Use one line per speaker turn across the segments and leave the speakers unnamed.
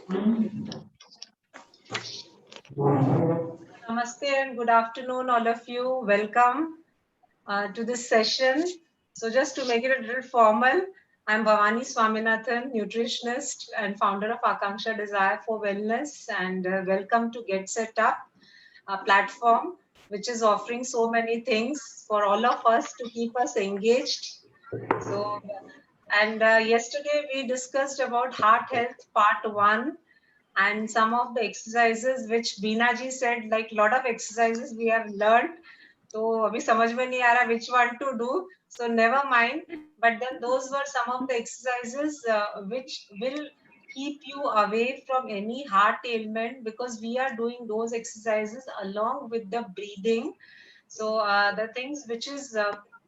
Namaste and good afternoon, all of you. Welcome to this session. So, just to make it a little formal, I'm Bhavani Swaminathan, nutritionist and founder of Akanksha Desire for Wellness, and welcome to Get Set Up, a platform which is offering so many things for all of us to keep us engaged. So, and yesterday we discussed about heart health part one and some of the exercises which Beena ji said, like lot of exercises we have learned. तो अभी समझ में नहीं आ रहा which one to do. So never mind. But then those were some of the exercises which will keep you away from any heart ailment because we are doing those exercises along with the breathing. So the things which is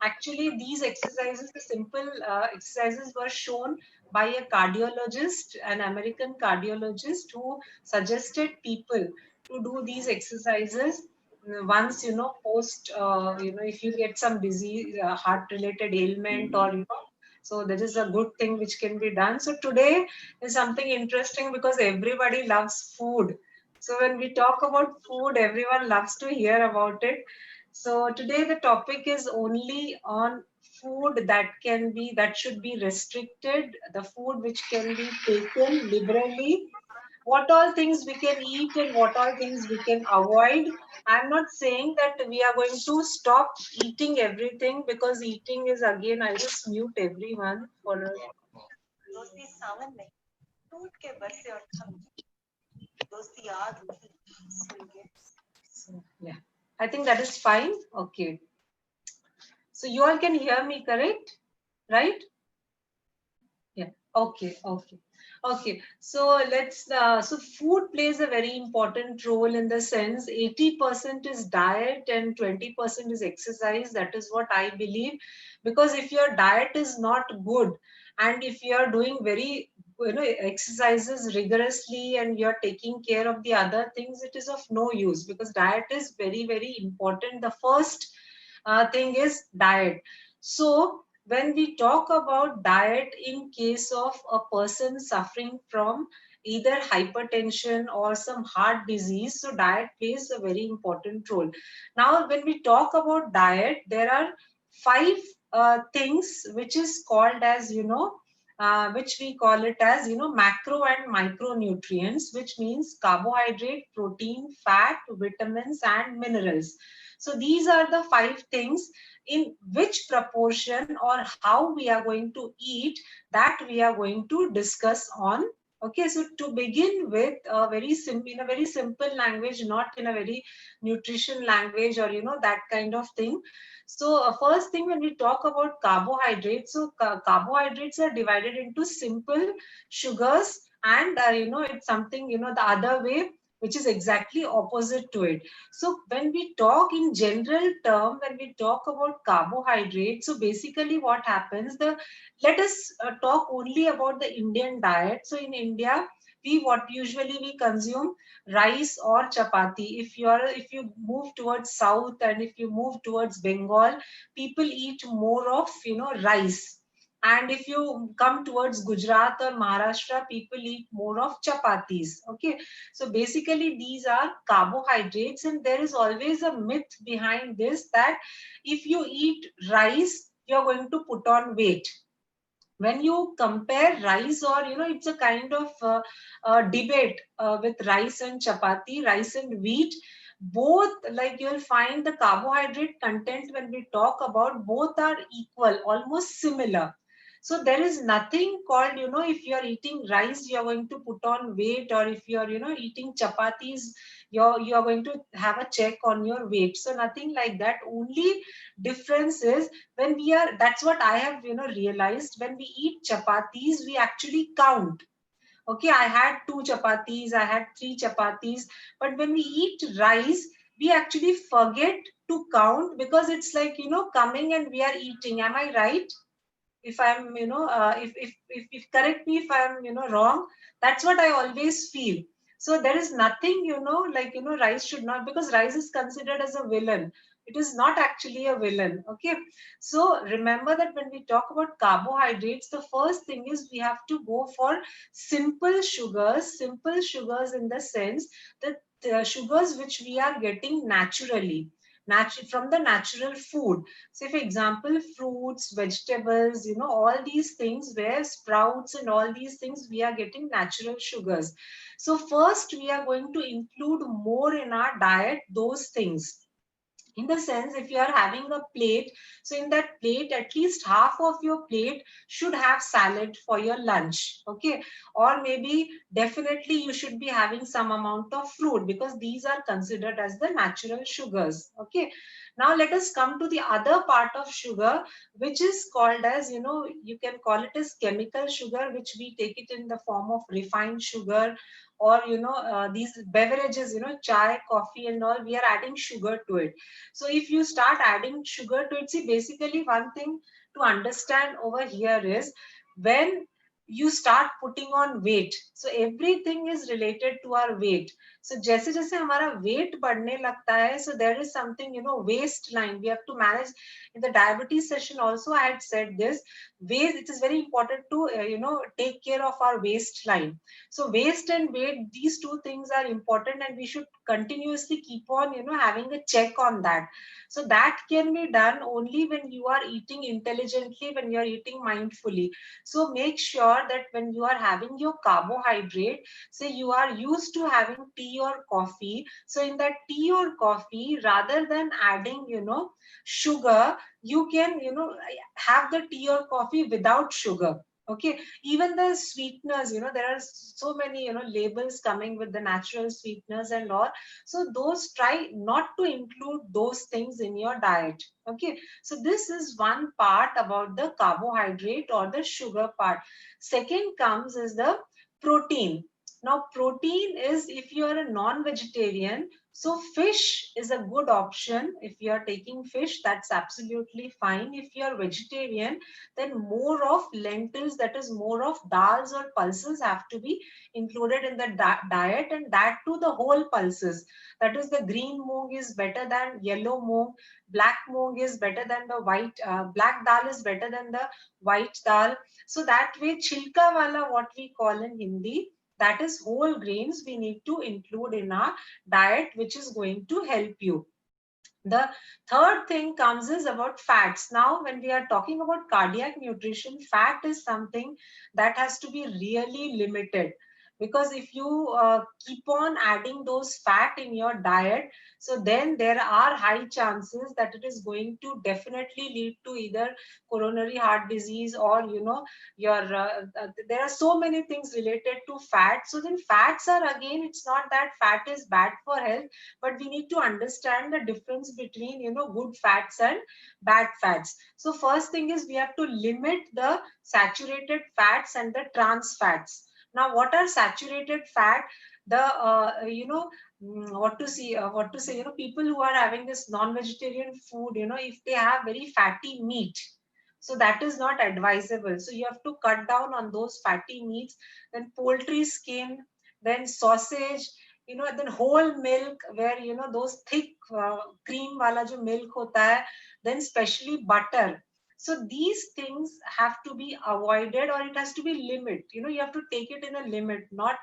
actually these exercises, the simple exercises were shown by a cardiologist, an American cardiologist who suggested people to do these exercises once post if you get some disease, heart related ailment or so that is a good thing which can be done. So today is something interesting because everybody loves food. So when we talk about food, everyone loves to hear about it. So today the topic is only on food that should be restricted, the food which can be taken liberally, what all things we can eat and what all things we can avoid. I'm not saying that we are going to stop eating everything because eating is again, I'll just mute everyone for a दोस्ती सावन नहीं टूट के बरसे और थम दोस्ती याद नहीं सुन के. So, yeah, I think that is fine. Okay. So you all can hear me, correct? Right? Yeah. Okay. Okay. Okay. So so food plays a very important role in the sense 80% is diet and 20% is exercise. That is what I believe. Because if your diet is not good and if you are doing very exercises rigorously and you're taking care of the other things, it is of no use because diet is very, very important. The first thing is diet. So when we talk about diet in case of a person suffering from either hypertension or some heart disease, so diet plays a very important role. Now when we talk about diet, there are five things which is called as which we call it as macro and micronutrients, which means carbohydrate, protein, fat, vitamins and minerals. So these are the five things. In which proportion or how we are going to eat, that we are going to discuss on. Okay, so to begin with, in a very simple language, not in a very nutrition language or that kind of thing. So first thing, when we talk about carbohydrates, so carbohydrates are divided into simple sugars and it's something the other way, which is exactly opposite to it. So when we talk in general term, when we talk about carbohydrates, so basically what happens, let us talk only about the Indian diet. So in India, what usually we consume rice or chapati. If you move towards south and if you move towards Bengal, people eat more of rice. And if you come towards Gujarat or Maharashtra, people eat more of chapatis. Okay, so basically these are carbohydrates, and there is always a myth behind this that if you eat rice, you're going to put on weight. When you compare rice or it's a kind of debate with rice and chapati, rice and wheat, both, like you'll find the carbohydrate content when we talk about, both are equal, almost similar. So there is nothing called if you're eating rice you're going to put on weight, or if you're eating chapatis you're going to have a check on your weight. So nothing like that. Only difference is when we are, that's what I have realized, when we eat chapatis we actually count. Okay, I had 2 chapatis, I had 3 chapatis, but when we eat rice we actually forget to count because it's like coming and we are eating. Am I right? If I'm if correct me if I'm wrong. That's what I always feel. So there is nothing like rice should not, because rice is considered as a villain. It is not actually a villain. Okay, so remember that when we talk about carbohydrates, the first thing is we have to go for simple sugars in the sense that the sugars which we are getting naturally, from the natural food. Say for example, fruits, vegetables, all these things where sprouts and all these things, we are getting natural sugars. So first we are going to include more in our diet those things. In the sense, if you are having a plate, so in that plate at least half of your plate should have salad for your lunch. Okay, or maybe definitely you should be having some amount of fruit, because these are considered as the natural sugars. Okay, now let us come to the other part of sugar, which is called as, you can call it as chemical sugar, which we take it in the form of refined sugar, or these beverages, chai, coffee and all, we are adding sugar to it. So if you start adding sugar to it, see, basically one thing to understand over here is, when you start putting on weight, so everything is related to our weight. So जैसे जैसे हमारा weight बढ़ने लगता है, so there is something, waistline we have to manage. In the diabetes session also I had said this, waist, it is very important to take care of our waistline. So waist and weight, these two things are important, and we should continuously keep on having a check on that. So that can be done only when you are eating intelligently, when you are eating mindfully. So make sure that when you are having your carbohydrate, say you are used to having tea or coffee, so in that tea or coffee, rather than adding sugar, you can have the tea or coffee without sugar. Okay, even the sweeteners, there are so many labels coming with the natural sweeteners and all. So those, try not to include those things in your diet. Okay, so this is one part about the carbohydrate or the sugar part. Second comes is the protein. Now protein is, if you are a non-vegetarian, so fish is a good option. If you are taking fish, that's absolutely fine. If you are vegetarian, then more of lentils, that is more of dals or pulses, have to be included in the diet, and that too the whole pulses. That is, the green moong is better than yellow moong, black moong is better than the white, black dal is better than the white dal. So that way, chilka wala, what we call in Hindi, that is whole grains, we need to include in our diet, which is going to help you. The third thing comes is about fats. Now, when we are talking about cardiac nutrition, fat is something that has to be really limited. Because if you keep on adding those fat in your diet, so then there are high chances that it is going to definitely lead to either coronary heart disease, or there are so many things related to fat. So then fats are, again, it's not that fat is bad for health, but we need to understand the difference between good fats and bad fats. So first thing is, we have to limit the saturated fats and the trans fats. Now what are saturated fat? The what to say, people who are having this non-vegetarian food, if they have very fatty meat, so that is not advisable. So you have to cut down on those fatty meats. Then poultry skin, then sausage, then whole milk, where those thick cream wala jo milk hota hai, then especially butter. So these things have to be avoided, or it has to be limit. You have to take it in a limit, not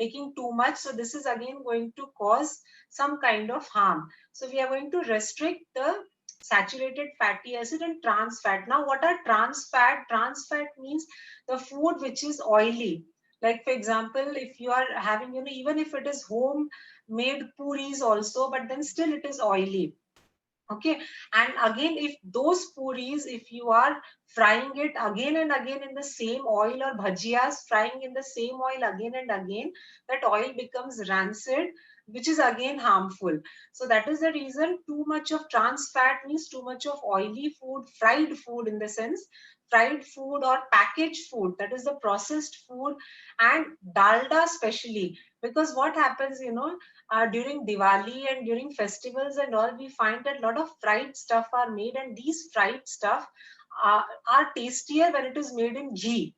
taking too much. So this is again going to cause some kind of harm. So we are going to restrict the saturated fatty acid and trans fat. Now what are trans fat? Trans fat means the food which is oily. Like for example, if you are having, even if it is home made puris also, but then still it is oily. Okay, and again, if those puris, if you are frying it again and again in the same oil, or bhajiyas frying in the same oil again and again, that oil becomes rancid, which is again harmful. So that is the reason, too much of trans fat means too much of oily food, fried food, in the sense fried food or packaged food, that is the processed food, and dalda especially. Because what happens, during Diwali and during festivals and all, we find that a lot of fried stuff are made, and these fried stuff are tastier when it is made in ghee.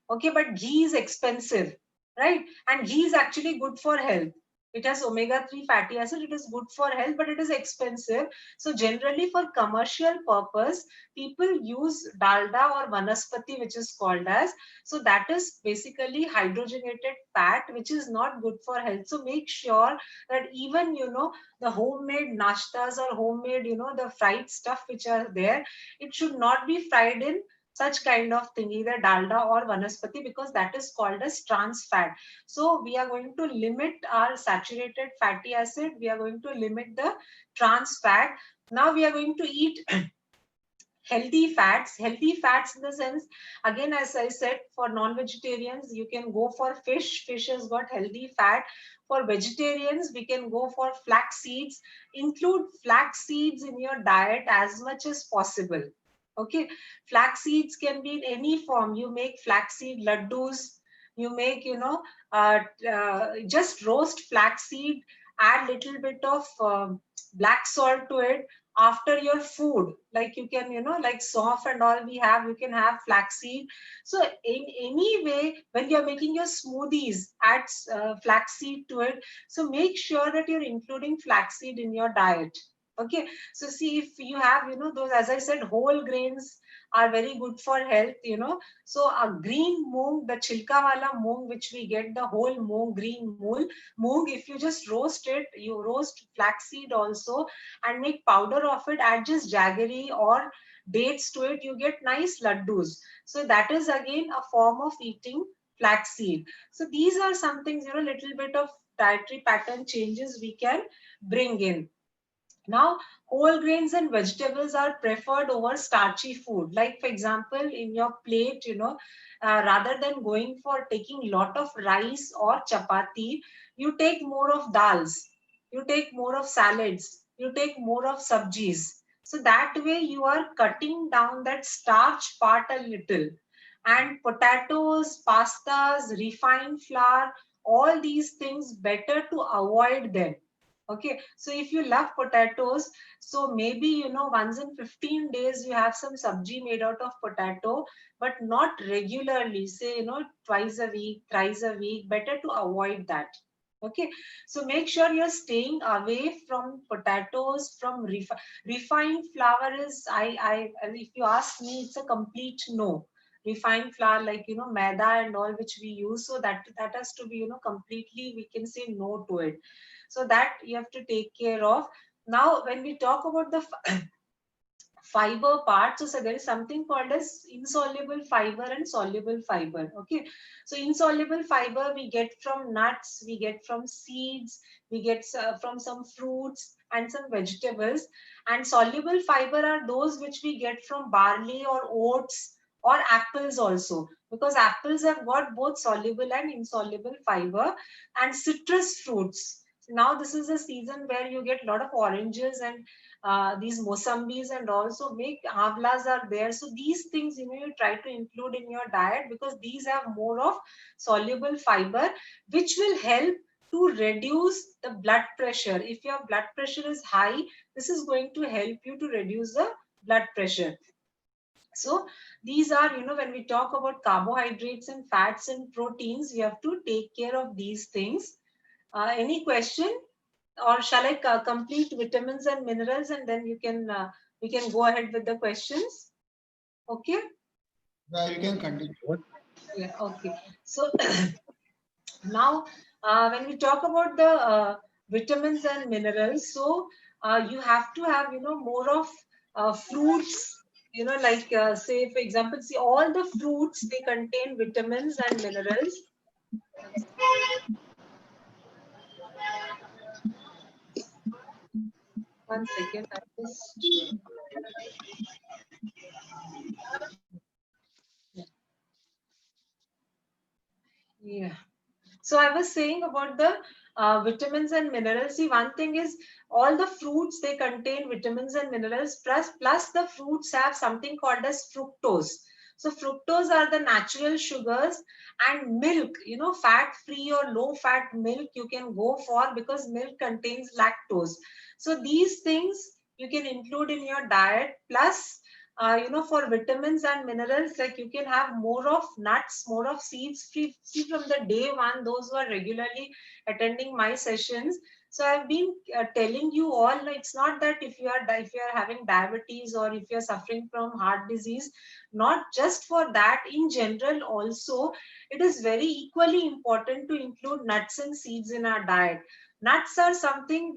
Okay, but ghee is expensive, right? And ghee is actually good for health. It has omega-3 fatty acid. It is good for health, but it is expensive. So generally for commercial purpose, people use dalda or vanaspati, which is called as. So that is basically hydrogenated fat, which is not good for health. So make sure that even, the homemade nashtas or homemade, the fried stuff which are there, it should not be fried in such kind of thing, either dalda or vanaspati, because that is called as trans fat. So we are going to limit our saturated fatty acid. We are going to limit the trans fat. Now we are going to eat healthy fats. Healthy fats in the sense, again, as I said, for non-vegetarians, you can go for fish. Fish has got healthy fat. For vegetarians, we can go for flax seeds. Include flax seeds in your diet as much as possible. Okay, flax seeds can be in any form. You make flaxseed laddus, you make, just roast flaxseed, add little bit of black salt to it after your food. Like you can, like soft and all we have, you can have flaxseed. So in any way, when you're making your smoothies, add flaxseed to it. So make sure that you're including flaxseed in your diet. Okay, so see, if you have, those, as I said, whole grains are very good for health, So a green moong, the chilka wala moong, which we get, the whole moong, green moong, if you just roast it, you roast flaxseed also and make powder of it, add just jaggery or dates to it, you get nice laddus. So that is again a form of eating flaxseed. So these are some things, little bit of dietary pattern changes we can bring in. Now, whole grains and vegetables are preferred over starchy food. Like, for example, in your plate, rather than going for taking lot of rice or chapati, you take more of dals, you take more of salads, you take more of sabjis. So that way you are cutting down that starch part a little. And potatoes, pastas, refined flour, all these things, better to avoid them. Okay, so if you love potatoes, so maybe, once in 15 days you have some sabji made out of potato, but not regularly, say, twice a week, thrice a week, better to avoid that. Okay, so make sure you're staying away from potatoes, from refined flour is, if you ask me, it's a complete no. Refined flour, like, maida and all which we use, so that has to be, completely, we can say no to it. So that you have to take care of. Now, when we talk about the fiber part, so there is something called as insoluble fiber and soluble fiber. Okay, so insoluble fiber we get from nuts, we get from seeds, we get from some fruits and some vegetables. And soluble fiber are those which we get from barley or oats or apples also, because apples have got both soluble and insoluble fiber. And citrus fruits, now this is a season where you get a lot of oranges and these mosambis, and also make avlas are there. So these things, you try to include in your diet, because these have more of soluble fiber, which will help to reduce the blood pressure. If your blood pressure is high, this is going to help you to reduce the blood pressure. So these are, when we talk about carbohydrates and fats and proteins, we have to take care of these things. Any question? Or shall I complete vitamins and minerals, and then we can go ahead with the questions? Okay.
Yeah, you can continue.
Yeah, okay. So now, when we talk about the vitamins and minerals, so you have to have, more of fruits, like say, for example, see, all the fruits, they contain vitamins and minerals. One second, I just. Yeah. So I was saying about the vitamins and minerals. See, one thing is, all the fruits, they contain vitamins and minerals, plus the fruits have something called as fructose. So fructose are the natural sugars. And milk, fat free or low fat milk you can go for, because milk contains lactose. So these things you can include in your diet. Plus for vitamins and minerals, like you can have more of nuts, more of seeds. See from the day one, those who are regularly attending my sessions. So I've been telling you all, it's not that if you are having diabetes or if you're suffering from heart disease, not just for that, in general also, it is very equally important to include nuts and seeds in our diet. Nuts are something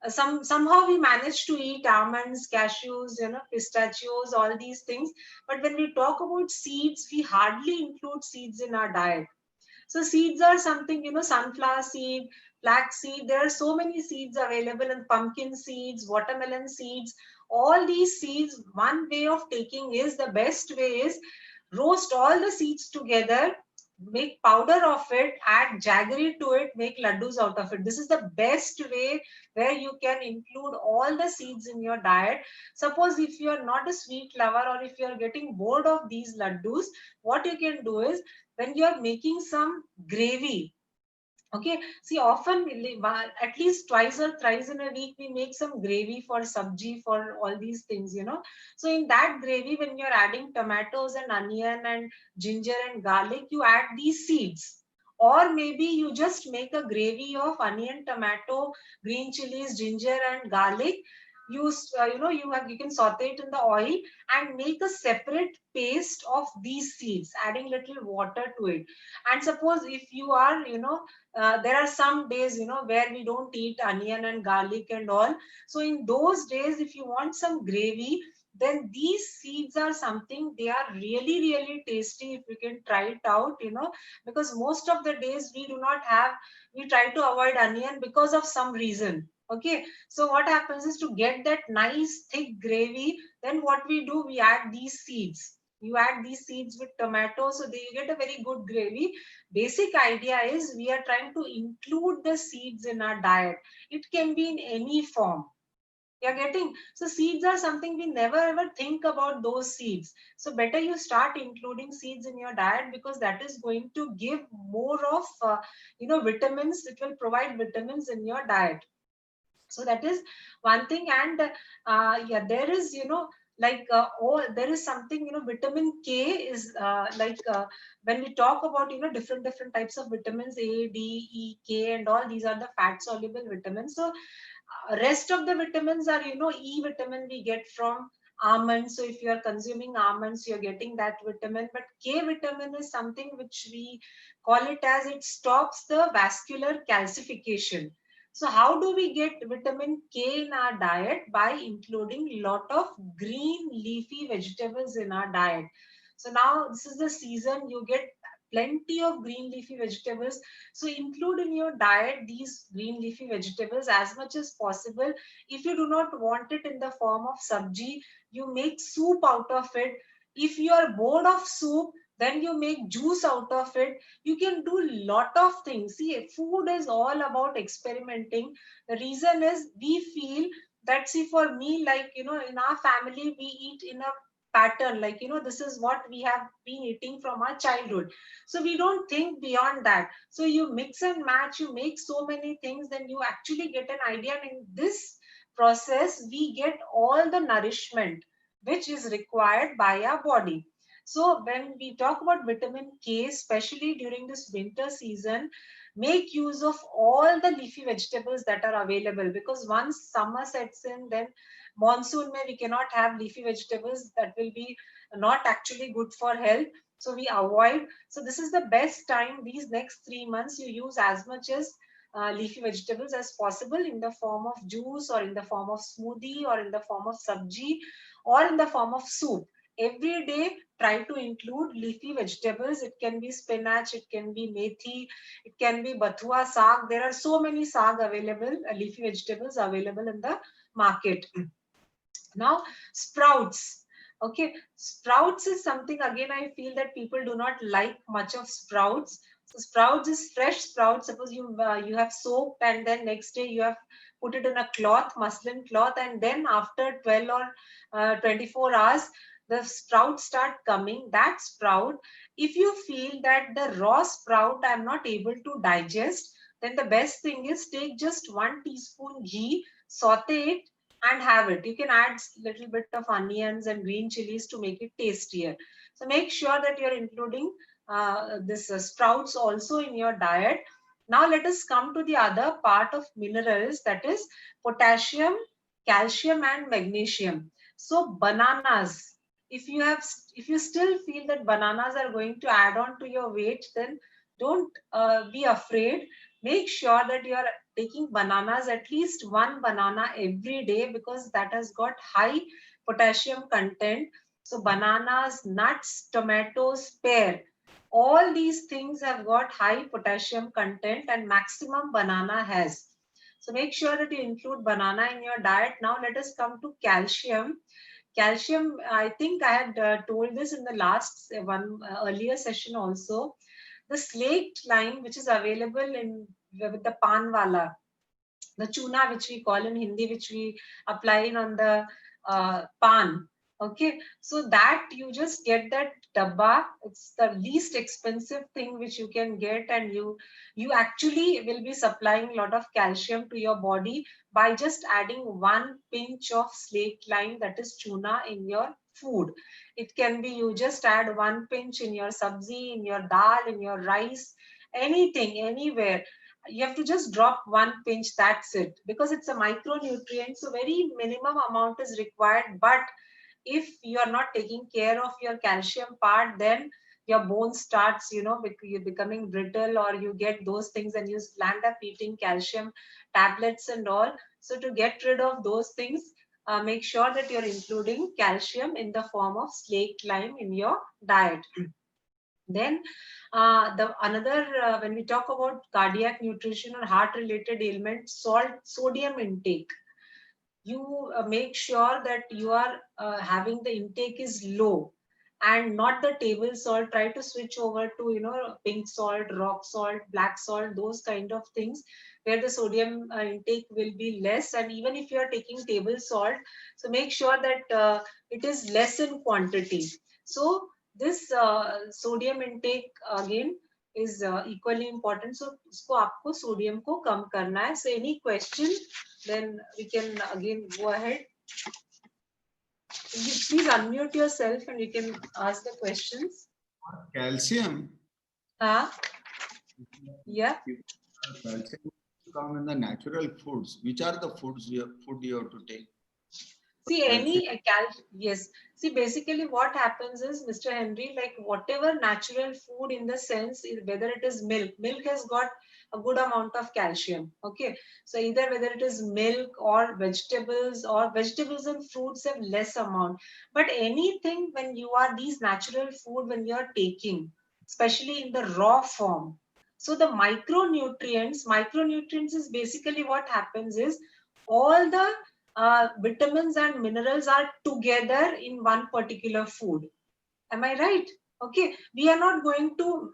somehow we manage to eat almonds, cashews, pistachios, all these things. But when we talk about seeds, we hardly include seeds in our diet. So seeds are something, sunflower seed, flax seed. There are so many seeds available, and pumpkin seeds, watermelon seeds. All these seeds, one way of taking is, the best way is, roast all the seeds together, make powder of it, add jaggery to it, make laddus out of it. This is the best way where you can include all the seeds in your diet. Suppose if you are not a sweet lover, or if you are getting bored of these laddus, what you can do is, when you are making some gravy, okay, see, often at least twice or thrice in a week we make some gravy for sabji, for all these things. So in that gravy, when you're adding tomatoes and onion and ginger and garlic, you add these seeds. Or maybe you just make a gravy of onion, tomato, green chilies, ginger and garlic. You can saute it in the oil and make a separate paste of these seeds, adding little water to it. And suppose if you are, there are some days, where we don't eat onion and garlic and all. So in those days, if you want some gravy, then these seeds are something, they are really, really tasty if you can try it out, because most of the days we try to avoid onion because of some reason. Okay, so what happens is, to get that nice thick gravy, then what we do, we add these seeds. You add these seeds with tomatoes, so they get a very good gravy. Basic idea is, we are trying to include the seeds in our diet. It can be in any form. You're getting, so seeds are something we never ever think about those seeds. So better you start including seeds in your diet, because that is going to give more of vitamins. It will provide vitamins in your diet. So that is one thing. And yeah, there is, there is something, vitamin K is when we talk about, different types of vitamins, A, D, E, K and all, these are the fat soluble vitamins. So rest of the vitamins are, E vitamin we get from almonds. So if you are consuming almonds, you're getting that vitamin. But K vitamin is something which we call it as, it stops the vascular calcification. So how do we get vitamin K in our diet? By including lot of green leafy vegetables in our diet. So now this is the season, you get plenty of green leafy vegetables. So include in your diet these green leafy vegetables as much as possible. If you do not want it in the form of sabji, you make soup out of it. If you are bored of soup, then you make juice out of it. You can do lot of things. See, food is all about experimenting. The reason is, we feel that, see, for me, like, in our family, we eat in a pattern, like, this is what we have been eating from our childhood. So we don't think beyond that. So you mix and match, you make so many things, then you actually get an idea. And in this process, we get all the nourishment which is required by our body. So when we talk about vitamin K, especially during this winter season, make use of all the leafy vegetables that are available, because once summer sets in, then monsoon may we cannot have leafy vegetables. That will be not actually good for health. So we avoid. So this is the best time. These next 3 months, you use as much as leafy vegetables as possible, in the form of juice, or in the form of smoothie, or in the form of sabji, or in the form of soup. Every day, try to include leafy vegetables. It can be spinach, it can be methi, it can be bathua saag. There are so many saag available, leafy vegetables available in the market. Now, sprouts. Okay, sprouts is something, again, I feel that people do not like much of sprouts. So sprouts is fresh sprouts. Suppose you have soaked, and then next day you have put it in a cloth, muslin cloth, and then after 12 or 24 hours, the sprouts start coming. That sprout, if you feel that the raw sprout I'm not able to digest, then the best thing is, take just 1 teaspoon ghee, saute it, and have it. You can add little bit of onions and green chilies to make it tastier. So make sure that you're including this sprouts also in your diet. Now let us come to the other part of minerals, that is potassium, calcium and magnesium. So bananas, if you still feel that bananas are going to add on to your weight, then don't be afraid. Make sure that you are taking bananas, at least one banana every day, because that has got high potassium content. So bananas, nuts, tomatoes, pear, all these things have got high potassium content and maximum banana has. So make sure that you include banana in your diet. Now let us come to calcium. Calcium, I think I had told this in the last one earlier session also. The slaked lime, which is available in with the panwala, the chuna, which we call in Hindi, which we apply in on the pan. Okay, so that you just get that dabba. It's the least expensive thing which you can get, and you actually will be supplying a lot of calcium to your body by just adding one pinch of slaked lime, that is chuna, in your food. It can be you just add one pinch in your sabzi, in your dal, in your rice, anything, anywhere. You have to just drop one pinch, that's it, because it's a micronutrient, so very minimum amount is required. But if you are not taking care of your calcium part, then your bone starts, you're becoming brittle, or you get those things and you land up eating calcium tablets and all. So to get rid of those things, make sure that you're including calcium in the form of slaked lime in your diet. Then the another when we talk about cardiac nutrition or heart related ailment, sodium intake, you make sure that you are having the intake is low and not the table salt. Try to switch over to pink salt, rock salt, black salt, those kind of things where the sodium intake will be less. And even if you are taking table salt, so make sure that it is less in quantity. So this sodium intake again is equally important. So उसको आपको sodium को कम करना है. So any question, then we can again go ahead. Please unmute yourself and you can ask the questions.
Calcium.
Yeah.
Calcium come in the natural foods. Which are the foods food you have to take?
See, yes. See, basically what happens is, Mr. Henry, like whatever natural food, in the sense, whether it is milk has got a good amount of calcium. Okay. So either whether it is milk or vegetables and fruits have less amount. But anything, when you are these natural food, when you are taking, especially in the raw form. So the micronutrients is basically what happens is all the vitamins and minerals are together in one particular food. Am I right? Okay, we are not going to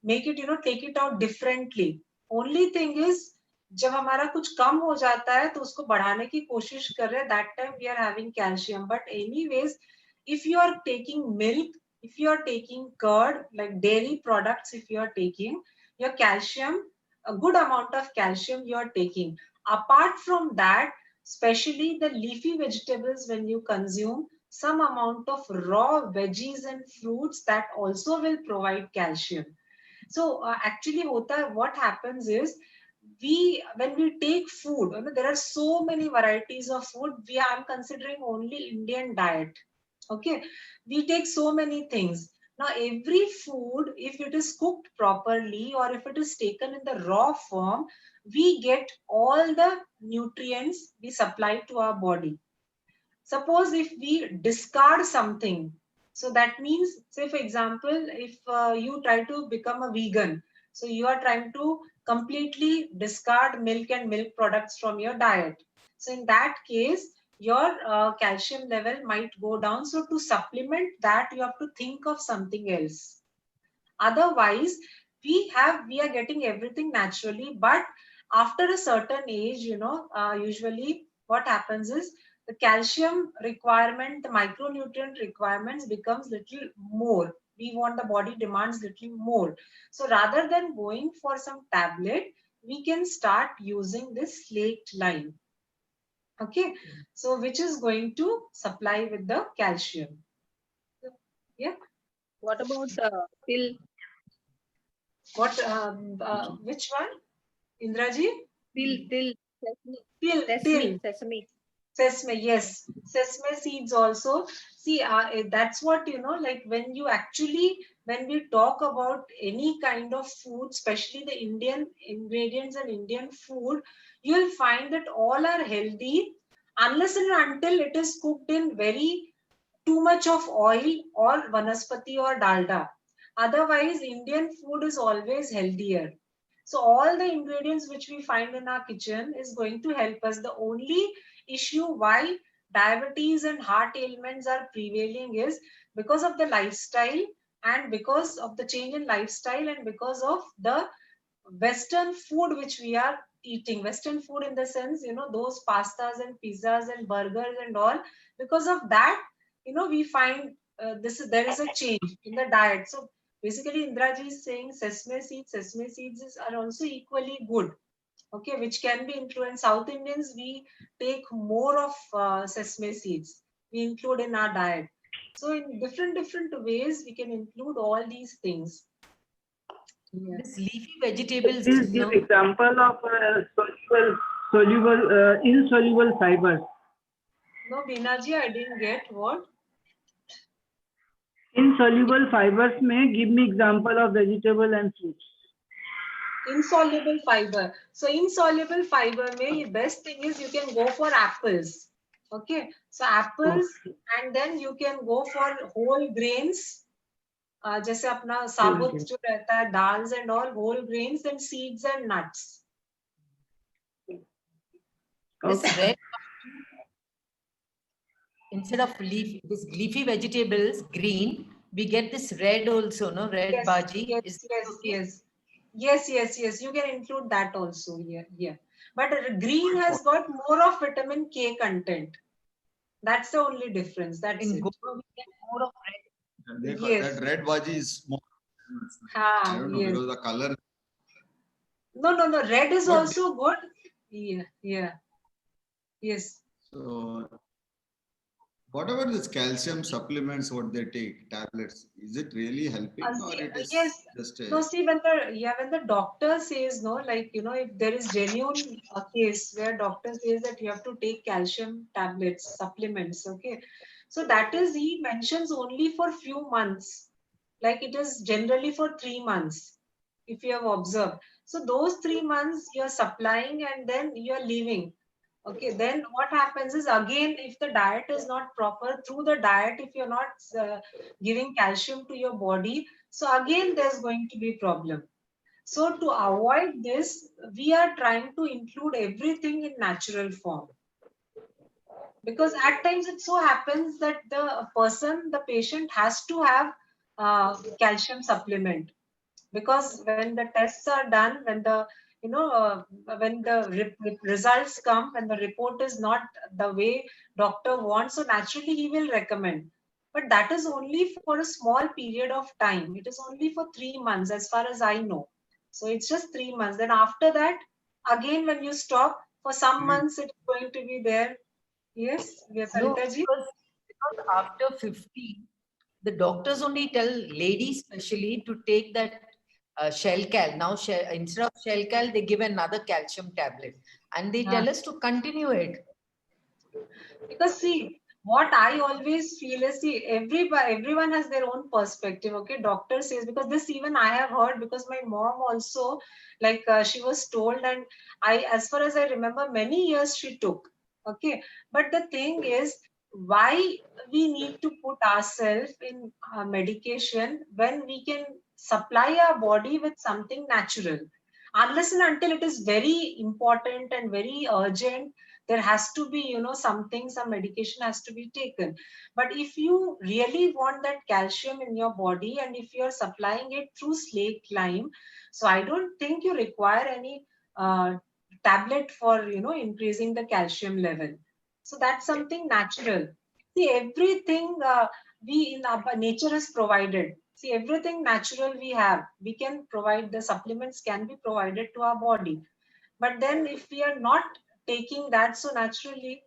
make it, take it out differently. Only thing is, जब हमारा कुछ कम हो जाता है तो उसको बढ़ाने की कोशिश कर रहे हैं, that time we are having calcium. But anyways, if you are taking milk, if you are taking curd, like dairy products, if you are taking your calcium, a good amount of calcium you are taking. Apart from that, especially the leafy vegetables, when you consume some amount of raw veggies and fruits, that also will provide calcium. So actually what happens is, when we take food, there are so many varieties of food. I'm considering only Indian diet. Okay, we take so many things. Now every food, if it is cooked properly or if it is taken in the raw form, we get all the nutrients we supply to our body. Suppose if we discard something, so that means, say for example, if you try to become a vegan, so you are trying to completely discard milk and milk products from your diet. So in that case, your calcium level might go down. So to supplement that, you have to think of something else. Otherwise, we are getting everything naturally, but after a certain age, usually what happens is the calcium requirement, the micronutrient requirements becomes little more. We want, the body demands little more. So rather than going for some tablet, we can start using this slaked lime. Okay, so which is going to supply with the calcium. Yeah.
What about pill?
What? Which one? Indraji?
Till sesame,
Till.
sesame.
Sesame, yes. Sesame seeds also. See, that's what, like when you actually, when we talk about any kind of food, especially the Indian ingredients and Indian food, you'll find that all are healthy unless and until it is cooked in very too much of oil or vanaspati or dalda. Otherwise, Indian food is always healthier. So all the ingredients which we find in our kitchen is going to help us. The only issue why diabetes and heart ailments are prevailing is because of the lifestyle and because of the change in lifestyle and because of the Western food which we are eating. Western food in the sense, those pastas and pizzas and burgers and all. Because of that, we find there is a change in the diet. So basically, Indraji is saying sesame seeds. Sesame seeds are also equally good. Okay, which can be included. South Indians, we take more of sesame seeds. We include in our diet. So in different ways, we can include all these things. Yeah.
This leafy vegetables,
Please give example of insoluble fibers.
No, Binaji, I didn't get what.
Insoluble fibers may give me example of vegetable and fruits.
Insoluble fiber. So insoluble fiber may best thing is you can go for apples. Okay. So apples and then you can go for whole grains. जैसे अपना साबुत जो रहता है dals and all whole grains and seeds and nuts.
this red, instead of this leafy vegetables green, we get this red also, no? Red
Yes,
bhaji.
yes,
Is
yes,
okay?
yes. You can include that also here. Yeah. But green has got more of vitamin K content. That's the only difference. That's
In
it.
Goa, we get more of red.
Yes.
That red bhaji is more.
Ah,
I don't know
yes.
because the color.
No. Red is
But-
also good. Yeah. Yes.
So, what about this calcium supplements? What they take tablets? Is it really helping or it is
Yes.
just
No,
a?
see, when the doctor says no, like, if there is genuine case where doctor says that you have to take calcium tablets, supplements, okay. So that is, he mentions only for few months. Like it is generally for 3 months, if you have observed. So those 3 months you're supplying and then you're leaving. Okay, then what happens is again, if the diet is not proper, through the diet, if you're not giving calcium to your body, so again there's going to be problem. So to avoid this, we are trying to include everything in natural form. Because at times it so happens that the patient has to have calcium supplement. Because when the tests are done, when the when the results come, when the report is not the way doctor wants, so naturally he will recommend. But that is only for a small period of time. It is only for 3 months, as far as I know. So it's just 3 months. Then after that, again, when you stop for some months, it's going to be there. Yes,
No,
Sarita ji.
because after 50, the doctors only tell ladies especially to take that shell cal. Now, instead of shell cal, they give another calcium tablet. And they tell us to continue it.
Because see, what I always feel is, see, everyone has their own perspective. Okay, doctor says, because this even I have heard, because my mom also, like she was told, and as far as I remember, many years she took. Okay, but the thing is, why we need to put ourselves in medication when we can supply our body with something natural? Unless and until it is very important and very urgent, there has to be some medication has to be taken. But if you really want that calcium in your body and if you're supplying it through slake lime, so I don't think you require any tablet for increasing the calcium level. So that's something natural. See, everything we in our nature has provided. See, everything natural we have, we can provide. The supplements can be provided to our body. But then if we are not taking that, so naturally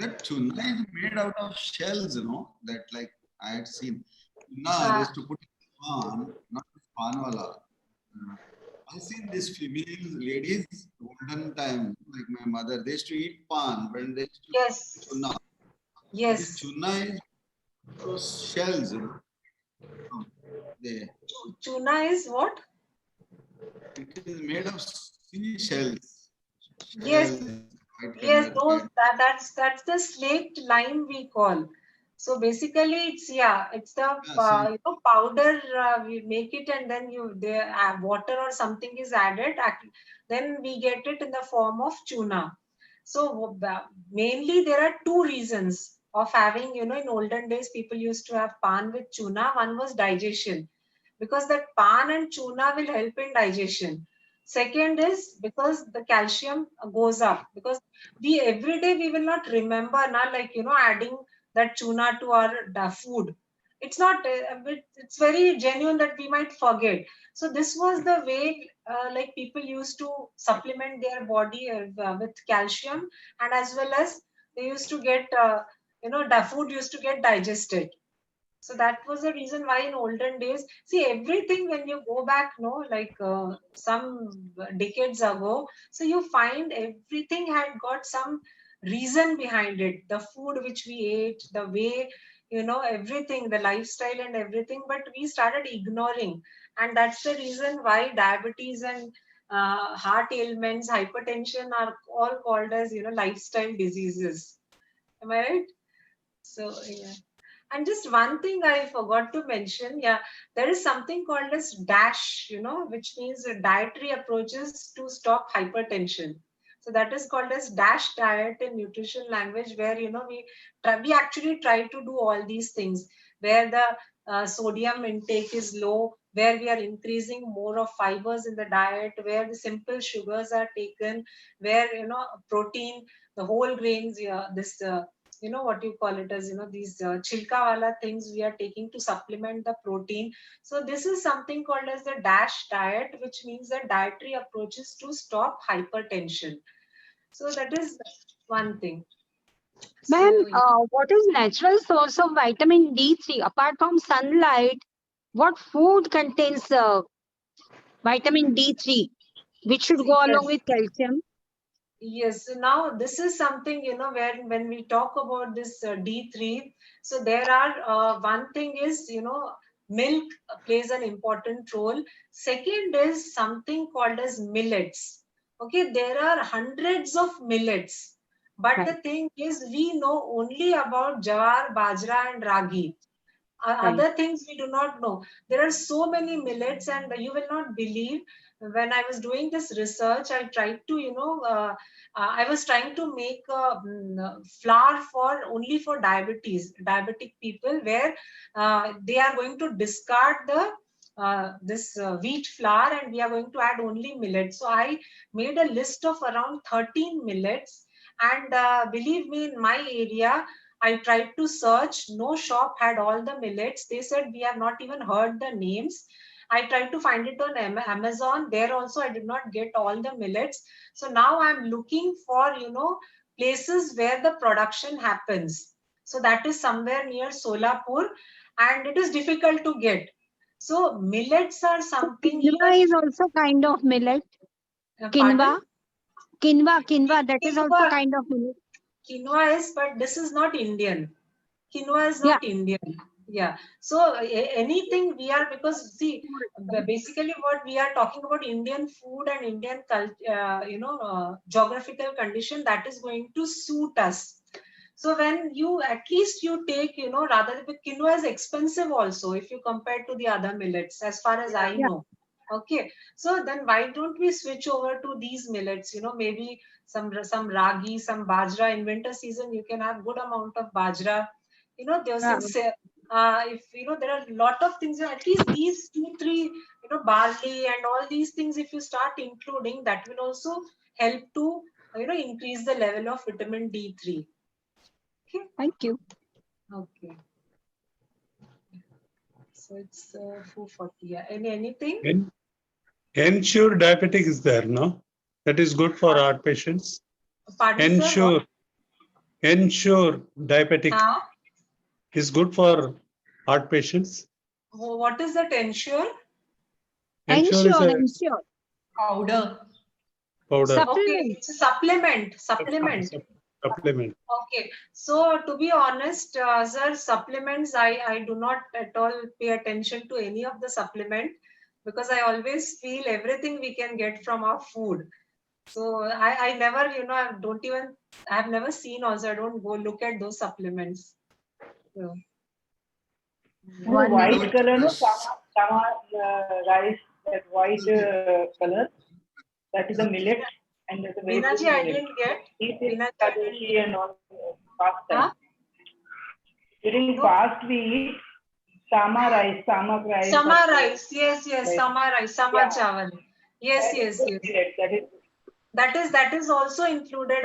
That tuna is made out of shells, you know, that like I had seen. Tuna, they
Uh,
used to put in pan, not pan wala. I've seen these female ladies, olden time, like my mother, they used to eat pan when they used to eat
yes,
tuna. This
yes.
tuna is those shells, you know. They,
Tuna is what?
it is made of sea shells.
Yes,
Shells, white
yes,
color.
those that's the slaked lime we call. So basically, it's it's the
Yeah, see,
powder we make it, and then the water or something is added. Then we get it in the form of tuna. So mainly there are two reasons of having, in olden days people used to have pan with tuna. One was digestion, because that pan and tuna will help in digestion. Second is because the calcium goes up, because we every day we will not remember now, like adding that tuna to our food. It's not it's very genuine that we might forget. So this was the way like people used to supplement their body with calcium, and as well as they used to get the food used to get digested. So that was the reason why in olden days, see everything when you go back, no, like some decades ago, so you find everything had got some reason behind it. The food which we ate, the way, everything, the lifestyle and everything, but we started ignoring. And that's the reason why diabetes and heart ailments, hypertension are all called as, lifestyle diseases. Am I right? So, yeah. And just one thing I forgot to mention, there is something called as DASH, which means dietary approaches to stop hypertension. So that is called as DASH diet in nutrition language, where we actually try to do all these things, where the sodium intake is low, where we are increasing more of fibers in the diet, where the simple sugars are taken, where protein, the whole grains, this. What you call it as, these chilka wala things we are taking to supplement the protein. So this is something called as the DASH diet, which means the dietary approaches to stop hypertension. So that is one thing.
Ma'am,
So
what is natural source of vitamin D3 apart from sunlight? What food contains vitamin D3, which should go along
yes.
with calcium?
Yes, so now this is something, where when we talk about this D3, so there are one thing is, milk plays an important role. Second is something called as millets. Okay, there are hundreds of millets, but
Right,
the thing is, we know only about jawar, bajra, and ragi.
right.
Other things we do not know. There are so many millets, and you will not believe, when I was doing this research, I tried to I was trying to make a flour for only for diabetic people, where they are going to discard the this wheat flour, and we are going to add only millet. So I made a list of around 13 millets, and believe me, in my area I tried to search. No shop had all the millets. They said we have not even heard the names. I tried to find it on Amazon. There also I did not get all the millets. So now I'm looking for, places where the production happens. So that is somewhere near Solapur, and it is difficult to get. So millets are something
Quinoa
even,
is also kind of millet.
pardon?
Quinoa, quinoa, that is also
Quinoa,
kind of millet.
quinoa is, but this is not Indian. Quinoa is
Yeah,
not Indian. Yeah. So anything we are, because see, basically what we are talking about, Indian food and Indian culture, geographical condition that is going to suit us. So when you, at least you take, rather the quinoa is expensive also if you compare to the other millets, as far as I
yeah.
know. Okay. So then why don't we switch over to these millets? Maybe some ragi, some bajra. In winter season, you can have good amount of bajra. There's
Yeah.
if there are a lot of things, at least these two three, barley and all these things, if you start including, that will also help to increase the level of vitamin D3. Okay.
Thank you.
Okay. So it's 440. Yeah. Anything?
Ensure diabetic is there, no? That is good for our patients.
Pardon, sir? What?
Ensure. Ensure diabetic
Huh?
is good for heart patients.
What is that ensure?
Ensure is a
Ensure.
Powder.
powder.
Okay,
Supplement.
it's a supplement. Supplement.
Supplement.
Okay, so to be honest, sir, supplements, I do not at all pay attention to any of the supplement because I always feel everything we can get from our food. So I never, I have never seen also, I don't go look at those supplements. So,
No, white color, no, sama rice, that white color, that is a millet, and there's a very good
Binaji, I
millet.
didn't get.
Eat it
Binaji, I didn't
Kadashi
get.
and all fast time.
Huh?
During
No.
fast we eat sama rice, samak rice.
Sama rice, yes,
Right.
sama rice, sama
Yeah.
chawal. Yes,
That
yes,
is
yes.
millet,
That is also included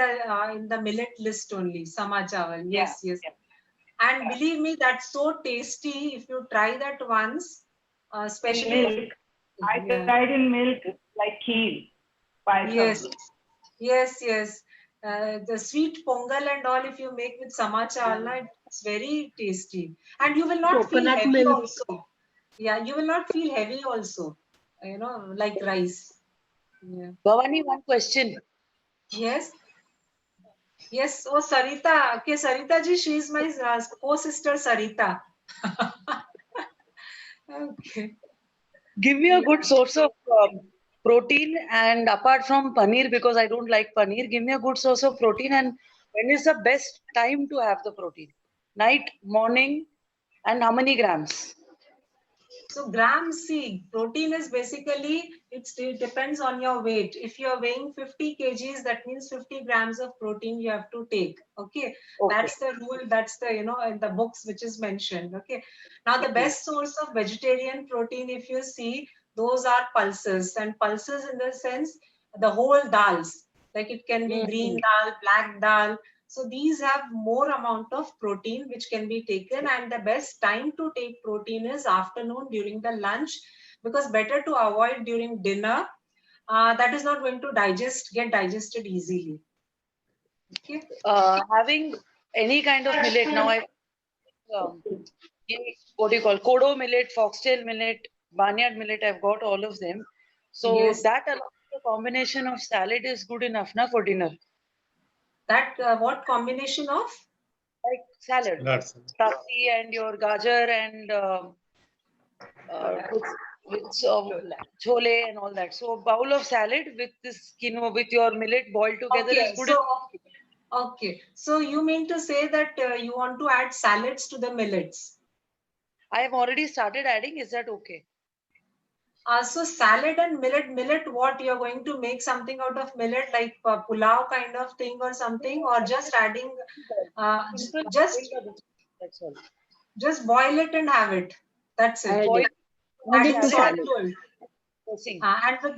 in the millet list only, sama chawal. Yes, yes.
Yeah.
And believe me, that's so tasty. If you try that once, especially.
Milk. I tried in milk like kheer.
Yes, yes. The sweet pongal and all, if you make with sama chawal, it's very tasty. And you will not feel
Coconut
heavy
milk.
also. Yeah, you will not feel heavy also, like rice. Yeah.
Bhavani, one question.
Yes. Yes. Oh, Sarita. Okay, Sarita ji, she is my co-sister Sarita. Okay.
Give me a good source of protein, and apart from paneer, because I don't like paneer, give me a good source of protein. And when is the best time to have the protein? Night, morning, and how many grams?
So grams, see, protein is basically, it depends on your weight. If you're weighing 50 kgs, that means 50 grams of protein you have to take. Okay. That's the rule. That's the, in the books which is mentioned. Okay. Now the best source of vegetarian protein, if you see, those are pulses, and pulses in the sense, the whole dals, like it can be green dal, black dal. So these have more amount of protein which can be taken, and the best time to take protein is afternoon during the lunch, because better to avoid during dinner. That is not going to get digested easily. Okay.
Having any kind of millet. Now what do you call kodo millet, foxtail millet, barnyard millet. I've got all of them. So
Yes.
that allows a combination of salad is good enough na for dinner.
That what combination of?
Like salad, Taki and your gajar and with chole and all that. So a bowl of salad with this quinoa, with your millet boiled together is good.
Okay. So you mean to say that you want to add salads to the millets?
I have already started adding. Is that okay?
So salad and millet, what you're going to make something out of millet, like pulao kind of thing or something, or just adding, just boil it and have it. That's it. Adding salt to it. And with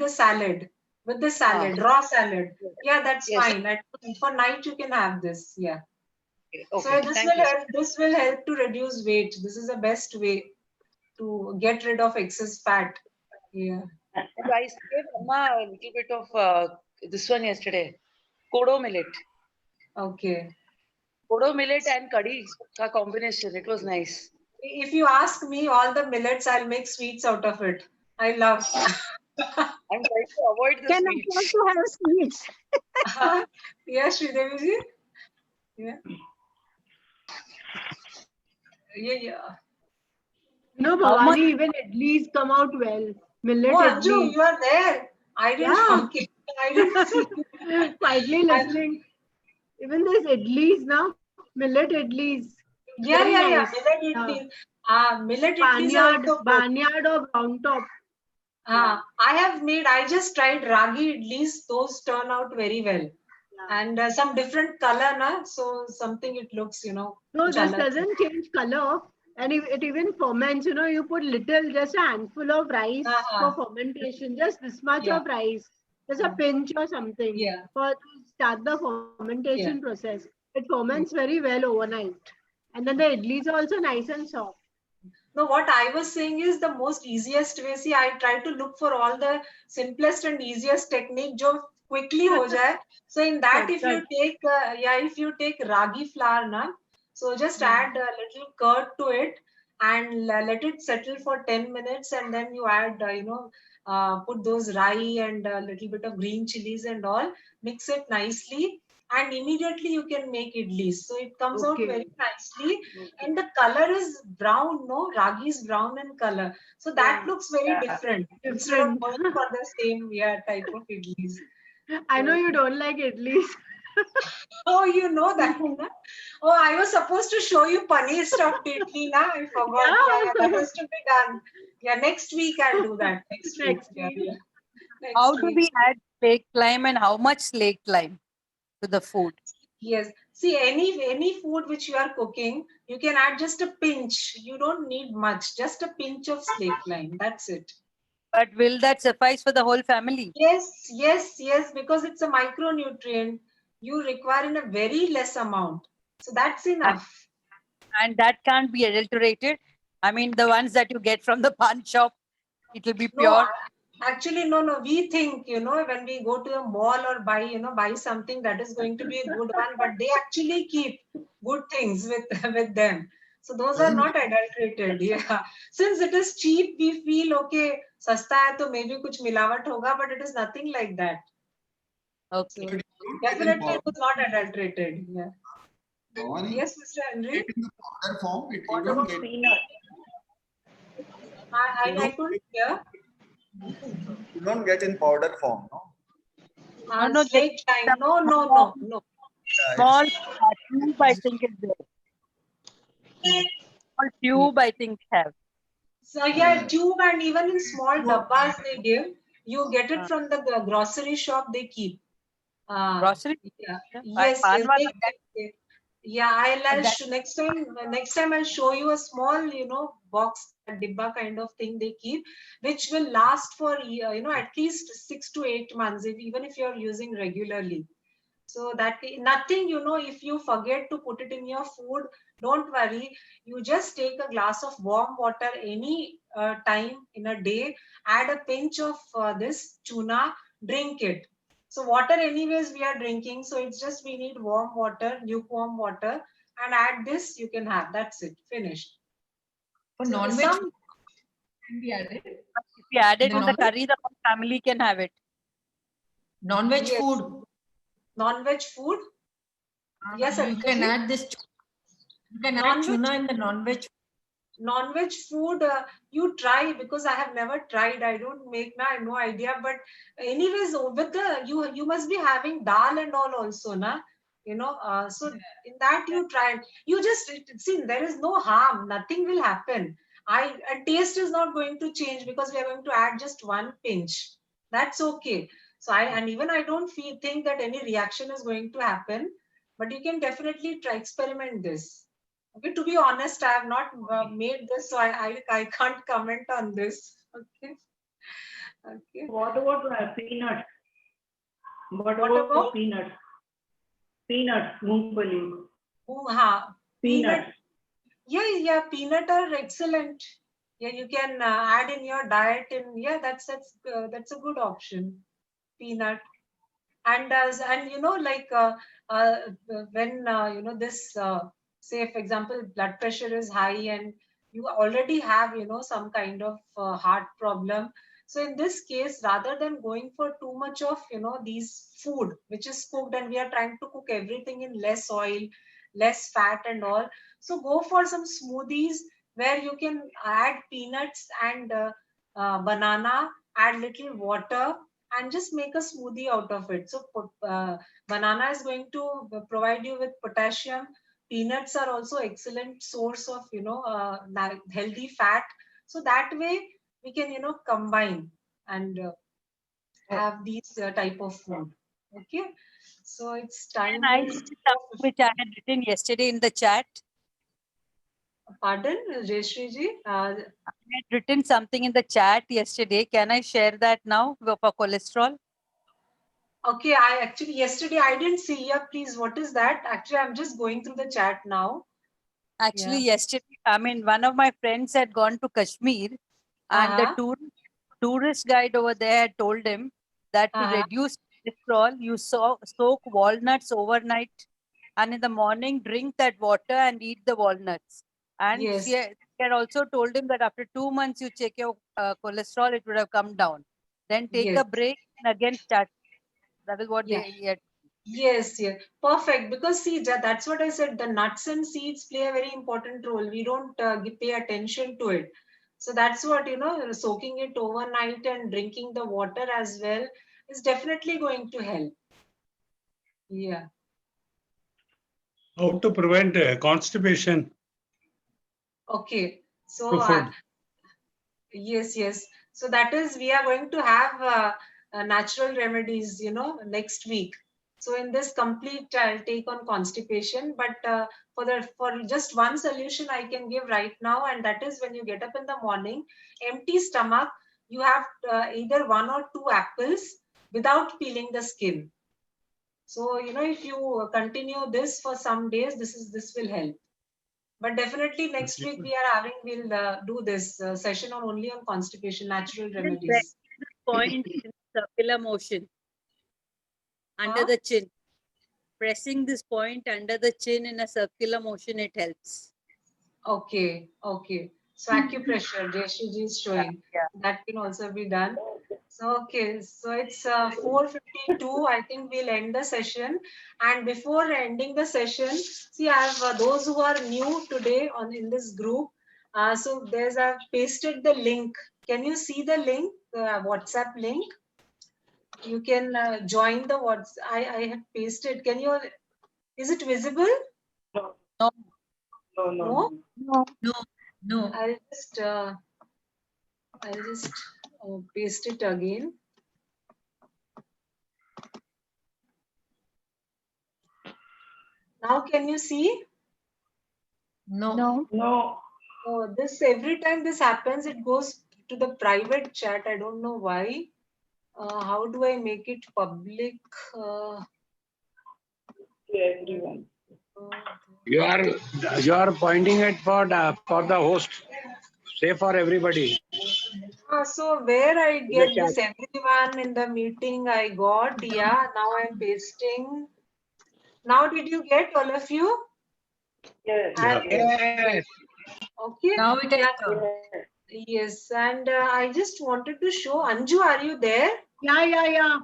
the salad, raw salad. Yeah, that's fine. For night you can have this. Yeah.
Okay.
So this will help to reduce weight. This is the best way to get rid of excess fat. Yeah.
And I gave Amma a little bit of this one yesterday. Kodo millet.
Okay.
Kodo millet and curry ka combination. It was nice.
If you ask me, all the millets, I'll make sweets out of it. I love.
I'm trying to avoid the sweets.
Can afford to have sweets.
Yes, Sridevi ji. Yeah. Yeah.
No, Bhavani, even idlis come out well. Millet
Oh, Anju,
idlis.
you are there. I didn't.
Yeah.
I didn't see.
Quietly listening. Even there's idlis now. Millet idlis.
Yeah.
Nice.
Millet idlis. Millet idlis are also
Barnyard or brown top.
I just tried ragi idlis. Those turn out very well. Yeah. And some different color, na? So something it looks,
No, this doesn't change color. And it even ferments, you put just a handful of rice for fermentation, just this much of rice, just a pinch or something to start the fermentation process. It ferments very well overnight. And then the idlis are also nice and soft.
No, what I was saying is the most easiest way. See, I try to look for all the simplest and easiest technique, jo quickly ho jaye. So in that, if you take, if you take ragi flour, na, so just add a little curd to it and let it settle for 10 minutes, and then you add, put those rye and a little bit of green chilies and all, mix it nicely, and immediately you can make idlis. So it comes out very nicely, and the color is brown, no? Ragi is brown in color. So that looks very different instead of going for the same type of idlis.
I know you don't like idlis.
Oh, you know that. Na? Oh, I was supposed to show you paneer stuffed idli, na? I forgot. Yeah, that has to be done. Yeah, next week I'll do that. Next week. Yeah.
How do we add slake lime and how much slake lime to the food?
Yes. See, any food which you are cooking, you can add just a pinch. You don't need much. Just a pinch of slake lime. That's it.
But will that suffice for the whole family?
Yes, because it's a micronutrient. You require in a very less amount. So that's enough.
And that can't be adulterated. I mean, the ones that you get from the pawn shop, it will be pure.
No, actually, no. We think, when we go to a mall or buy something that is going to be a good one, but they actually keep good things with them. So those are not adulterated. Yeah. Since it is cheap, we feel, okay, sasta hai to maybe kuch milawat hoga, but it is nothing like that.
Okay.
So definitely it was not adulterated. Yeah. Yes, Mr. Henry?
In the powder form,
What about peanut?
I couldn't hear.
You don't get in powder form, no?
No,
slake lime. No.
Small tube, I think is there. Small tube, I think have.
So yeah, tube, and even in small dabbas they give. You get it from the grocery shop they keep.
Grocery?
Yeah. Yes. I'll next time I'll show you a small, box, dibba kind of thing they keep, which will last for, at least 6 to 8 months, even if you're using regularly. So that nothing, if you forget to put it in your food, don't worry. You just take a glass of warm water any time in a day, add a pinch of this tuna, drink it. So water anyways we are drinking. So it's just we need warm water, lukewarm water, and add this, you can have. That's it. Finished.
For non-veg can be added.
If you add it in the curry, the whole family can have it.
Non-veg food.
Non-veg food? Yes,
you can add this. You can add tuna in the non-veg.
Non-veg food, you try, because I have never tried. I don't make, I have no idea. But anyways, with you must be having dal and all also, na? So in that you try. You just see, there is no harm. Nothing will happen. Taste is not going to change because we are going to add just one pinch. That's okay. So even I don't think that any reaction is going to happen. But you can definitely experiment this. Okay, to be honest, I have not made this, so I can't comment on this. Okay.
What about peanuts? What about peanuts? Peanuts, moongfali.
Peanuts. Yeah, peanut are excellent. Yeah, you can add in your diet, and that's a good option. Peanut. And when this say, for example, blood pressure is high and you already have some kind of heart problem, so in this case, rather than going for too much of these food which is cooked, and we are trying to cook everything in less oil, less fat and all, so go for some smoothies where you can add peanuts and banana, add little water, and just make a smoothie out of it. So banana is going to provide you with potassium. Peanuts are also excellent source of healthy fat. So that way we can combine and have these type of food. Okay, so it's time.
Which I had written yesterday in the chat.
Pardon, Jayashree ji?
I had written something in the chat yesterday. Can I share that now for cholesterol?
Okay, yesterday I didn't see. Yeah, please, what is that? Actually, I'm just going through the chat now.
Actually, yesterday, one of my friends had gone to Kashmir, and the tourist guide over there had told him that to reduce cholesterol, you soak walnuts overnight, and in the morning drink that water and eat the walnuts. And
Yes.
she had also told him that after 2 months you check your cholesterol, it would have come down. Then take
Yes.
a break and again start. That is what
Yeah.
he had.
Yes, yes, perfect. Because see, that's what I said. The nuts and seeds play a very important role. We don't pay attention to it. So that's what, soaking it overnight and drinking the water as well is definitely going to help. Yeah.
How to prevent constipation?
Okay. So,
Through food.
yes, yes. So that is, we are going to have natural remedies, next week. So in this complete, I'll take on constipation, but for just one solution I can give right now, and that is when you get up in the morning, empty stomach, you have either 1 or 2 apples without peeling the skin. So, if you continue this for some days, this will help. But definitely next week we'll do this session only on constipation, natural remedies.
Point in circular motion under the chin. Pressing this point under the chin in a circular motion, it helps.
Okay, okay. So acupressure, Jayashri is showing.
Yeah.
That can also be done. So, okay, so it's 4:52. I think we'll end the session. And before ending the session, see, I have those who are new today in this group. So I've pasted the link. Can you see the link, the WhatsApp link? You can join the WhatsApp. I had pasted. Is it visible?
No.
No.
No, no,
No?
No.
I'll just paste it again. Now can you see?
No.
No.
Oh, every time this happens, it goes to the private chat. I don't know why. How do I make it public?
Everyone.
You are pointing it for the host. Say for everybody.
So where I get this everyone in the meeting I got, yeah, now I'm pasting. Now did you get all of you?
Yes.
Yes.
Okay.
Now it has come.
Yes, and I just wanted to show, Anju, are you there?
Yeah.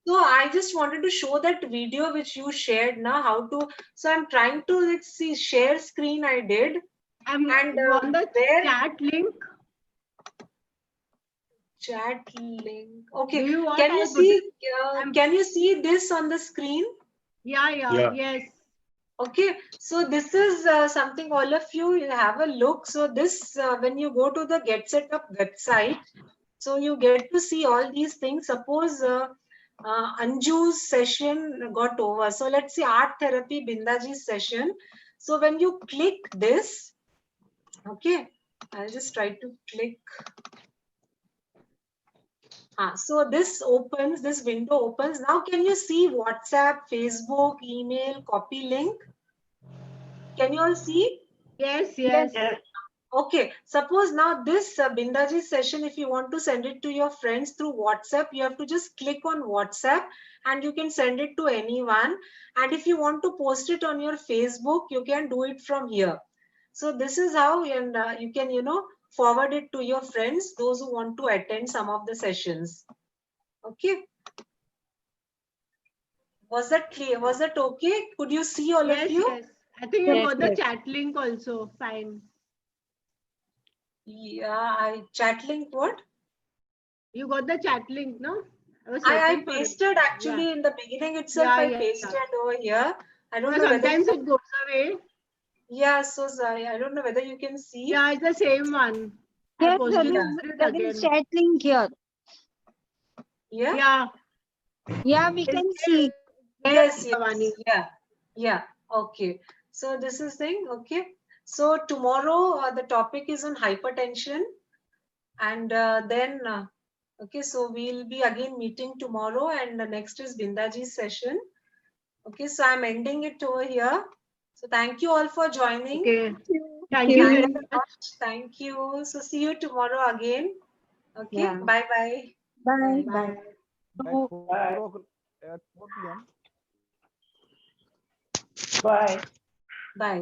So I just wanted to show that video which you shared now, so I'm trying to, let's see, share screen I did.
And on the chat link.
Chat link. Okay.
Can
can you see this on the screen?
Yeah. Yes.
Okay, so this is something all of you have a look. So this, when you go to the Get Set Up website, so you get to see all these things. Suppose Anju's session got over. So let's see art therapy, Bindaji's session. So when you click this, okay, I'll just try to click. So this window opens. Now can you see WhatsApp, Facebook, email, copy link? Can you all see?
Yes.
Okay, suppose now this Bindaji session, if you want to send it to your friends through WhatsApp, you have to just click on WhatsApp and you can send it to anyone. And if you want to post it on your Facebook, you can do it from here. So this is how you can, forward it to your friends, those who want to attend some of the sessions. Okay. Was that clear? Was that okay? Could you see all of you?
Yes. I think you got the chat link also. Fine.
Yeah, chat link what?
You got the chat link, no?
I pasted actually in the beginning itself. I pasted over here. I don't know.
Sometimes it goes away.
Yeah, so sorry. I don't know whether you can see.
Yeah, it's the same one.
Yes, there is chat link here.
Yeah.
Yeah, we can see.
Yes. Yeah. Okay. So this is thing. Okay. So tomorrow the topic is on hypertension, and then okay. So we'll be again meeting tomorrow, and the next is Bindaji's session. Okay. So I'm ending it over here. So thank you all for joining.
Okay.
Thank you very much. Thank you. So see you tomorrow again. Okay.
Yeah.
Bye.
Bye.
Bye. at 4 p.m. Bye.
Bye.